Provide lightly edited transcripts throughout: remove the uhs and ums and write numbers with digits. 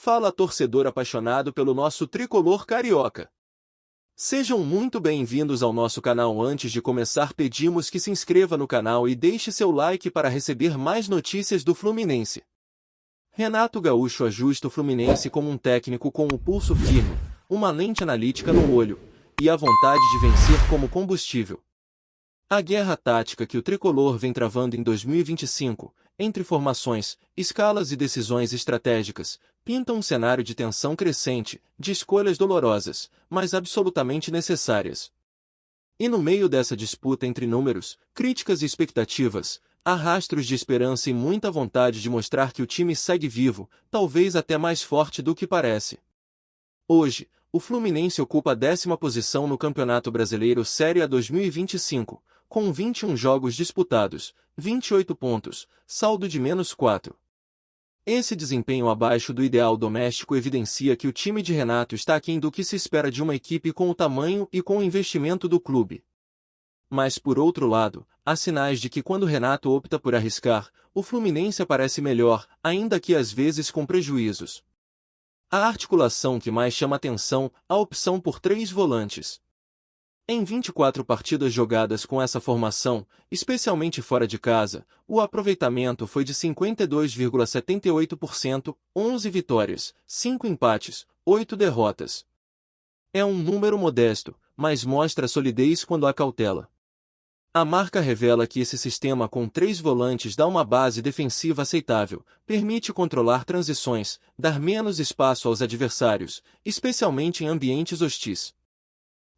Fala, torcedor apaixonado pelo nosso tricolor carioca. Sejam muito bem-vindos ao nosso canal. Antes de começar, pedimos que se inscreva no canal e deixe seu like para receber mais notícias do Fluminense. Renato Gaúcho ajusta o Fluminense como um técnico com um pulso firme, uma lente analítica no olho e a vontade de vencer como combustível. A guerra tática que o tricolor vem travando em 2025, entre formações, escalas e decisões estratégicas, pinta um cenário de tensão crescente, de escolhas dolorosas, mas absolutamente necessárias. E no meio dessa disputa entre números, críticas e expectativas, há rastros de esperança e muita vontade de mostrar que o time segue vivo, talvez até mais forte do que parece. Hoje, o Fluminense ocupa a 10ª posição no Campeonato Brasileiro Série A 2025, com 21 jogos disputados, 28 pontos, saldo de -4. Esse desempenho abaixo do ideal doméstico evidencia que o time de Renato está aquém do que se espera de uma equipe com o tamanho e com o investimento do clube. Mas por outro lado, há sinais de que quando Renato opta por arriscar, o Fluminense aparece melhor, ainda que às vezes com prejuízos. A articulação que mais chama atenção, a opção por 3 volantes. Em 24 partidas jogadas com essa formação, especialmente fora de casa, o aproveitamento foi de 52,78%, 11 vitórias, 5 empates, 8 derrotas. É um número modesto, mas mostra solidez quando há cautela. A marca revela que esse sistema com 3 volantes dá uma base defensiva aceitável, permite controlar transições, dar menos espaço aos adversários, especialmente em ambientes hostis.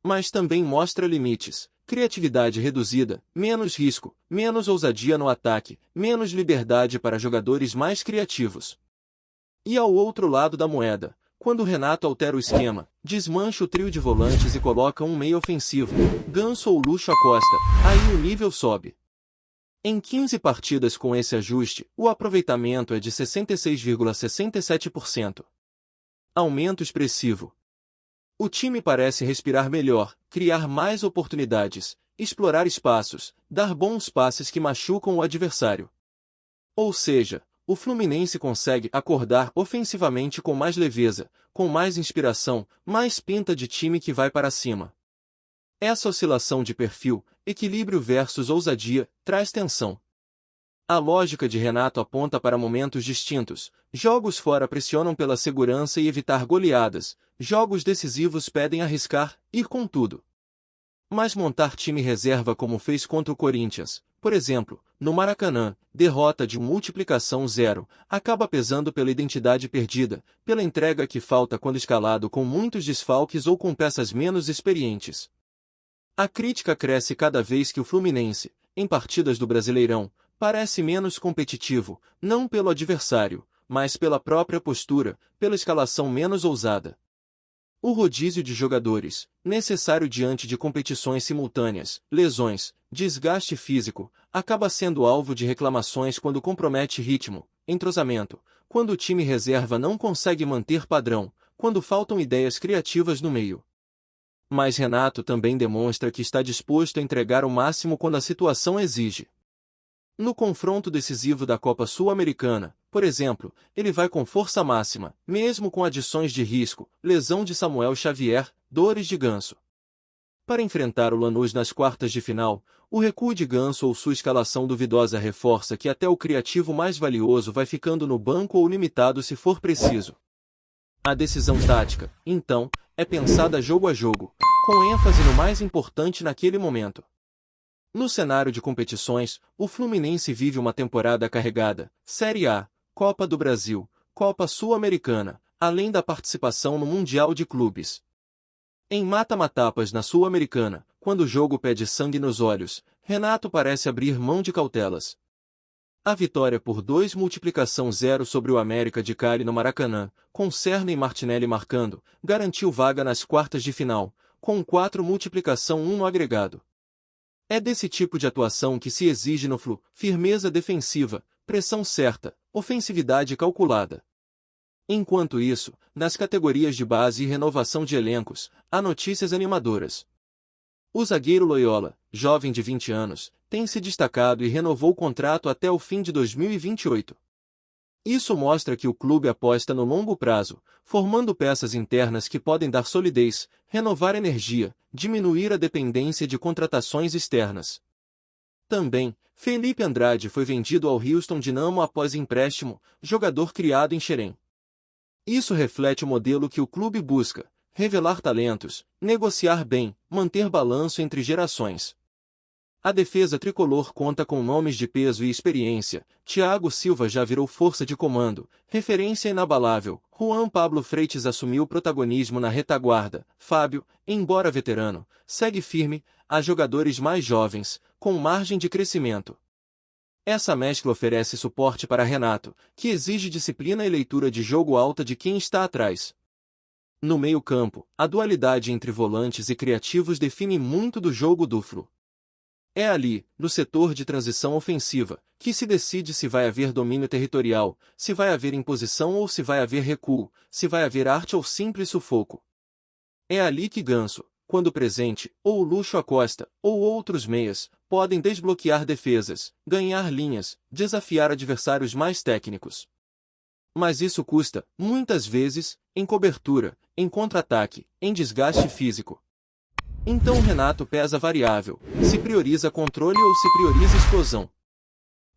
Mas também mostra limites, criatividade reduzida, menos risco, menos ousadia no ataque, menos liberdade para jogadores mais criativos. E ao outro lado da moeda, quando Renato altera o esquema, desmancha o trio de volantes e coloca um meio ofensivo, Ganso ou Lucho Acosta, aí o nível sobe. Em 15 partidas com esse ajuste, o aproveitamento é de 66,67%. Aumento expressivo. O time parece respirar melhor, criar mais oportunidades, explorar espaços, dar bons passes que machucam o adversário. Ou seja, o Fluminense consegue acordar ofensivamente com mais leveza, com mais inspiração, mais pinta de time que vai para cima. Essa oscilação de perfil, equilíbrio versus ousadia, traz tensão. A lógica de Renato aponta para momentos distintos. Jogos fora pressionam pela segurança e evitar goleadas, jogos decisivos pedem arriscar, ir com tudo. Mas montar time reserva como fez contra o Corinthians, por exemplo, no Maracanã, derrota de multiplicação 0, acaba pesando pela identidade perdida, pela entrega que falta quando escalado com muitos desfalques ou com peças menos experientes. A crítica cresce cada vez que o Fluminense, em partidas do Brasileirão, parece menos competitivo, não pelo adversário, mas pela própria postura, pela escalação menos ousada. O rodízio de jogadores, necessário diante de competições simultâneas, lesões, desgaste físico, acaba sendo alvo de reclamações quando compromete ritmo, entrosamento, quando o time reserva não consegue manter padrão, quando faltam ideias criativas no meio. Mas Renato também demonstra que está disposto a entregar o máximo quando a situação exige. No confronto decisivo da Copa Sul-Americana, por exemplo, ele vai com força máxima, mesmo com adições de risco, lesão de Samuel Xavier, dores de Ganso. Para enfrentar o Lanús nas quartas de final, o recuo de Ganso ou sua escalação duvidosa reforça que até o criativo mais valioso vai ficando no banco ou limitado se for preciso. A decisão tática, então, é pensada jogo a jogo, com ênfase no mais importante naquele momento. No cenário de competições, o Fluminense vive uma temporada carregada, Série A, Copa do Brasil, Copa Sul-Americana, além da participação no Mundial de Clubes. Em mata-matapas na Sul-Americana, quando o jogo pede sangue nos olhos, Renato parece abrir mão de cautelas. A vitória por 2 multiplicação 0 sobre o América de Cali no Maracanã, com Serna e Martinelli marcando, garantiu vaga nas quartas de final, com 4 multiplicação 1 no agregado. É desse tipo de atuação que se exige no Flu, firmeza defensiva, pressão certa, ofensividade calculada. Enquanto isso, nas categorias de base e renovação de elencos, há notícias animadoras. O zagueiro Loyola, jovem de 20 anos, tem se destacado e renovou o contrato até o fim de 2028. Isso mostra que o clube aposta no longo prazo, formando peças internas que podem dar solidez, renovar energia, diminuir a dependência de contratações externas. Também, Felipe Andrade foi vendido ao Houston Dynamo após empréstimo, jogador criado em Xerém. Isso reflete o modelo que o clube busca: revelar talentos, negociar bem, manter balanço entre gerações. A defesa tricolor conta com nomes de peso e experiência. Thiago Silva já virou força de comando, referência inabalável. Juan Pablo Freitas assumiu protagonismo na retaguarda. Fábio, embora veterano, segue firme. Há jogadores mais jovens, com margem de crescimento. Essa mescla oferece suporte para Renato, que exige disciplina e leitura de jogo alta de quem está atrás. No meio-campo, a dualidade entre volantes e criativos define muito do jogo do Flu. É ali, no setor de transição ofensiva, que se decide se vai haver domínio territorial, se vai haver imposição ou se vai haver recuo, se vai haver arte ou simples sufoco. É ali que Ganso, quando presente, ou Lucho Acosta, ou outros meias, podem desbloquear defesas, ganhar linhas, desafiar adversários mais técnicos. Mas isso custa, muitas vezes, em cobertura, em contra-ataque, em desgaste físico. Então Renato pesa variável, se prioriza controle ou se prioriza explosão.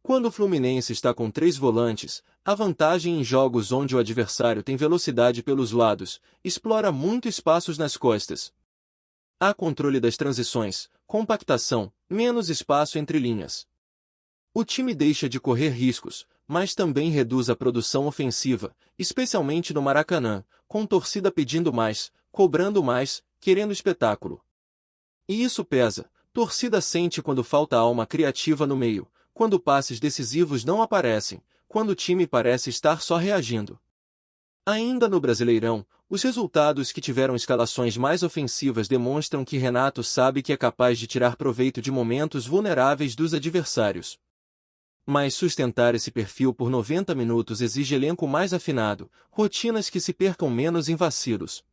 Quando o Fluminense está com 3 volantes, a vantagem em jogos onde o adversário tem velocidade pelos lados, explora muito espaços nas costas. Há controle das transições, compactação, menos espaço entre linhas. O time deixa de correr riscos, mas também reduz a produção ofensiva, especialmente no Maracanã, com torcida pedindo mais, cobrando mais, querendo espetáculo. E isso pesa. Torcida sente quando falta alma criativa no meio, quando passes decisivos não aparecem, quando o time parece estar só reagindo. Ainda no Brasileirão, os resultados que tiveram escalações mais ofensivas demonstram que Renato sabe que é capaz de tirar proveito de momentos vulneráveis dos adversários. Mas sustentar esse perfil por 90 minutos exige elenco mais afinado, rotinas que se percam menos em vacilos.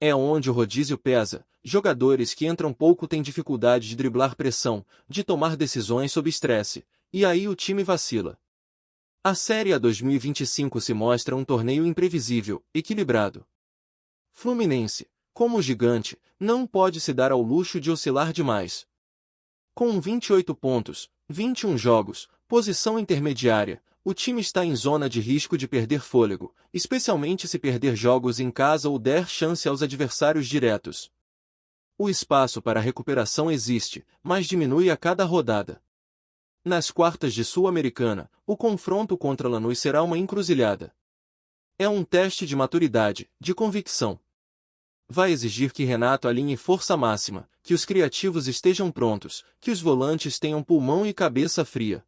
É onde o rodízio pesa. Jogadores que entram pouco têm dificuldade de driblar pressão, de tomar decisões sob estresse, e aí o time vacila. A Série A 2025 se mostra um torneio imprevisível, equilibrado. Fluminense, como gigante, não pode se dar ao luxo de oscilar demais. Com 28 pontos, 21 jogos, posição intermediária, o time está em zona de risco de perder fôlego, especialmente se perder jogos em casa ou der chance aos adversários diretos. O espaço para recuperação existe, mas diminui a cada rodada. Nas quartas de Sul-Americana, o confronto contra Lanús será uma encruzilhada. É um teste de maturidade, de convicção. Vai exigir que Renato alinhe força máxima, que os criativos estejam prontos, que os volantes tenham pulmão e cabeça fria.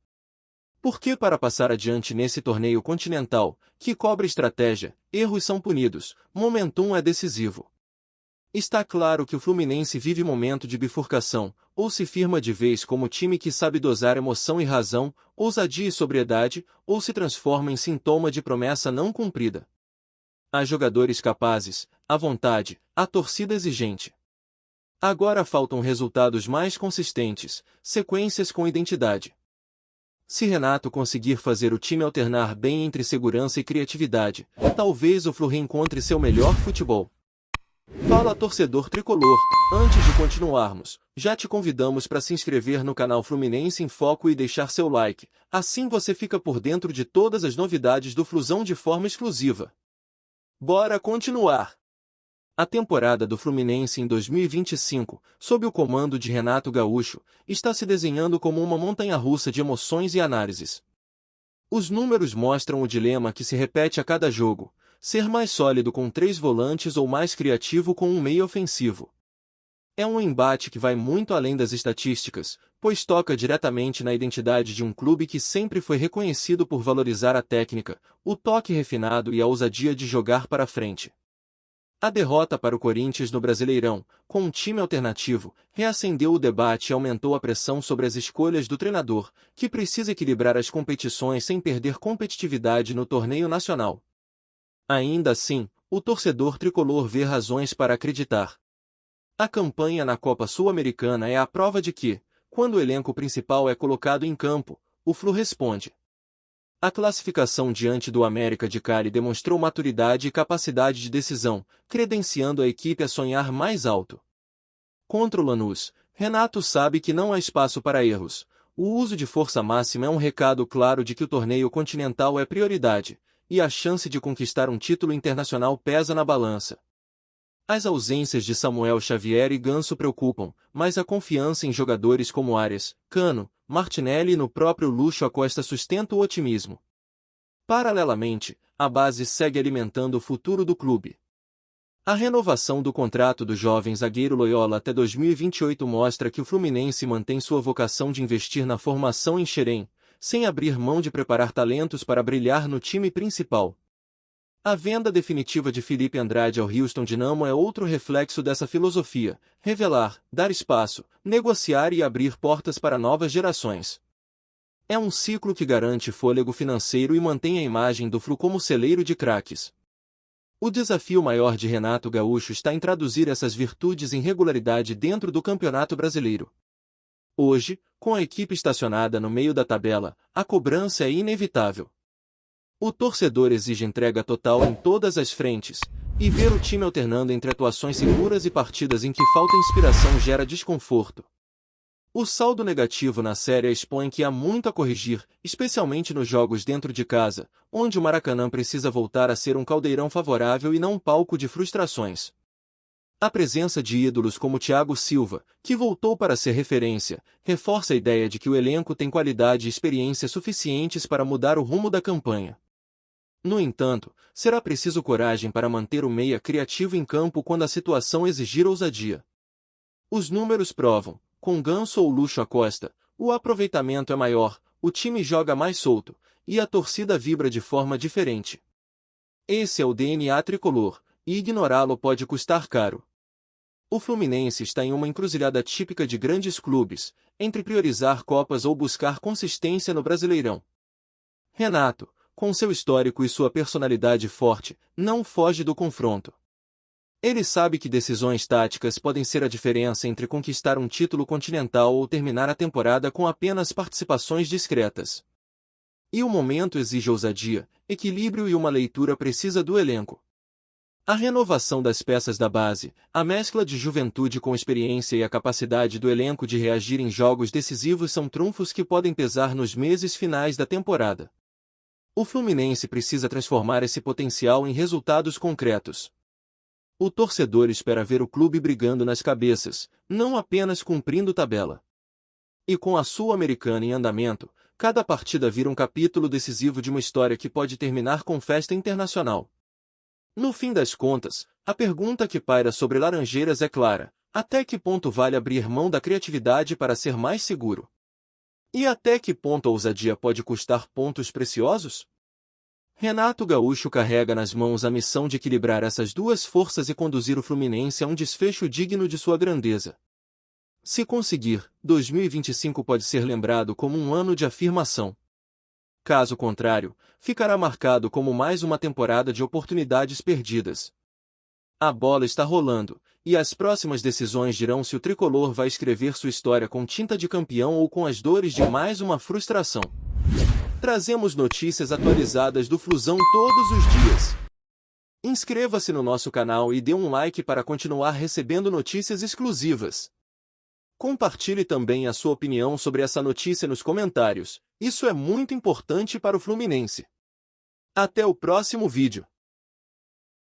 Porque para passar adiante nesse torneio continental, que cobra estratégia, erros são punidos, momentum é decisivo. Está claro que o Fluminense vive momento de bifurcação, ou se firma de vez como time que sabe dosar emoção e razão, ousadia e sobriedade, ou se transforma em sintoma de promessa não cumprida. Há jogadores capazes, há vontade, há torcida exigente. Agora faltam resultados mais consistentes, sequências com identidade. Se Renato conseguir fazer o time alternar bem entre segurança e criatividade, talvez o Flu reencontre seu melhor futebol. Fala torcedor tricolor, antes de continuarmos, já te convidamos para se inscrever no canal Fluminense em Foco e deixar seu like, assim você fica por dentro de todas as novidades do Flusão de forma exclusiva. Bora continuar! A temporada do Fluminense em 2025, sob o comando de Renato Gaúcho, está se desenhando como uma montanha-russa de emoções e análises. Os números mostram o dilema que se repete a cada jogo: ser mais sólido com 3 volantes ou mais criativo com um meio ofensivo. É um embate que vai muito além das estatísticas, pois toca diretamente na identidade de um clube que sempre foi reconhecido por valorizar a técnica, o toque refinado e a ousadia de jogar para frente. A derrota para o Corinthians no Brasileirão, com um time alternativo, reacendeu o debate e aumentou a pressão sobre as escolhas do treinador, que precisa equilibrar as competições sem perder competitividade no torneio nacional. Ainda assim, o torcedor tricolor vê razões para acreditar. A campanha na Copa Sul-Americana é a prova de que, quando o elenco principal é colocado em campo, o Flu responde. A classificação diante do América de Cali demonstrou maturidade e capacidade de decisão, credenciando a equipe a sonhar mais alto. Contra o Lanús, Renato sabe que não há espaço para erros. O uso de força máxima é um recado claro de que o torneio continental é prioridade, e a chance de conquistar um título internacional pesa na balança. As ausências de Samuel Xavier e Ganso preocupam, mas a confiança em jogadores como Arias, Cano, Martinelli e no próprio Lúcio Acosta sustenta o otimismo. Paralelamente, a base segue alimentando o futuro do clube. A renovação do contrato do jovem zagueiro Loyola até 2028 mostra que o Fluminense mantém sua vocação de investir na formação em Xerém, sem abrir mão de preparar talentos para brilhar no time principal. A venda definitiva de Felipe Andrade ao Houston Dynamo é outro reflexo dessa filosofia: revelar, dar espaço, negociar e abrir portas para novas gerações. É um ciclo que garante fôlego financeiro e mantém a imagem do Flu como celeiro de craques. O desafio maior de Renato Gaúcho está em traduzir essas virtudes em regularidade dentro do Campeonato Brasileiro. Hoje, com a equipe estacionada no meio da tabela, a cobrança é inevitável. O torcedor exige entrega total em todas as frentes, e ver o time alternando entre atuações seguras e partidas em que falta inspiração gera desconforto. O saldo negativo na série expõe que há muito a corrigir, especialmente nos jogos dentro de casa, onde o Maracanã precisa voltar a ser um caldeirão favorável e não um palco de frustrações. A presença de ídolos como Thiago Silva, que voltou para ser referência, reforça a ideia de que o elenco tem qualidade e experiência suficientes para mudar o rumo da campanha. No entanto, será preciso coragem para manter o meia criativo em campo quando a situação exigir ousadia. Os números provam, com Ganso ou Lúcio Acosta, o aproveitamento é maior, o time joga mais solto, e a torcida vibra de forma diferente. Esse é o DNA tricolor, e ignorá-lo pode custar caro. O Fluminense está em uma encruzilhada típica de grandes clubes, entre priorizar Copas ou buscar consistência no Brasileirão. Renato, com seu histórico e sua personalidade forte, não foge do confronto. Ele sabe que decisões táticas podem ser a diferença entre conquistar um título continental ou terminar a temporada com apenas participações discretas. E o momento exige ousadia, equilíbrio e uma leitura precisa do elenco. A renovação das peças da base, a mescla de juventude com experiência e a capacidade do elenco de reagir em jogos decisivos são trunfos que podem pesar nos meses finais da temporada. O Fluminense precisa transformar esse potencial em resultados concretos. O torcedor espera ver o clube brigando nas cabeças, não apenas cumprindo tabela. E com a Sul-Americana em andamento, cada partida vira um capítulo decisivo de uma história que pode terminar com festa internacional. No fim das contas, a pergunta que paira sobre Laranjeiras é clara: até que ponto vale abrir mão da criatividade para ser mais seguro? E até que ponto a ousadia pode custar pontos preciosos? Renato Gaúcho carrega nas mãos a missão de equilibrar essas duas forças e conduzir o Fluminense a um desfecho digno de sua grandeza. Se conseguir, 2025 pode ser lembrado como um ano de afirmação. Caso contrário, ficará marcado como mais uma temporada de oportunidades perdidas. A bola está rolando, e as próximas decisões dirão se o tricolor vai escrever sua história com tinta de campeão ou com as dores de mais uma frustração. Trazemos notícias atualizadas do Flusão todos os dias. Inscreva-se no nosso canal e dê um like para continuar recebendo notícias exclusivas. Compartilhe também a sua opinião sobre essa notícia nos comentários, isso é muito importante para o Fluminense. Até o próximo vídeo.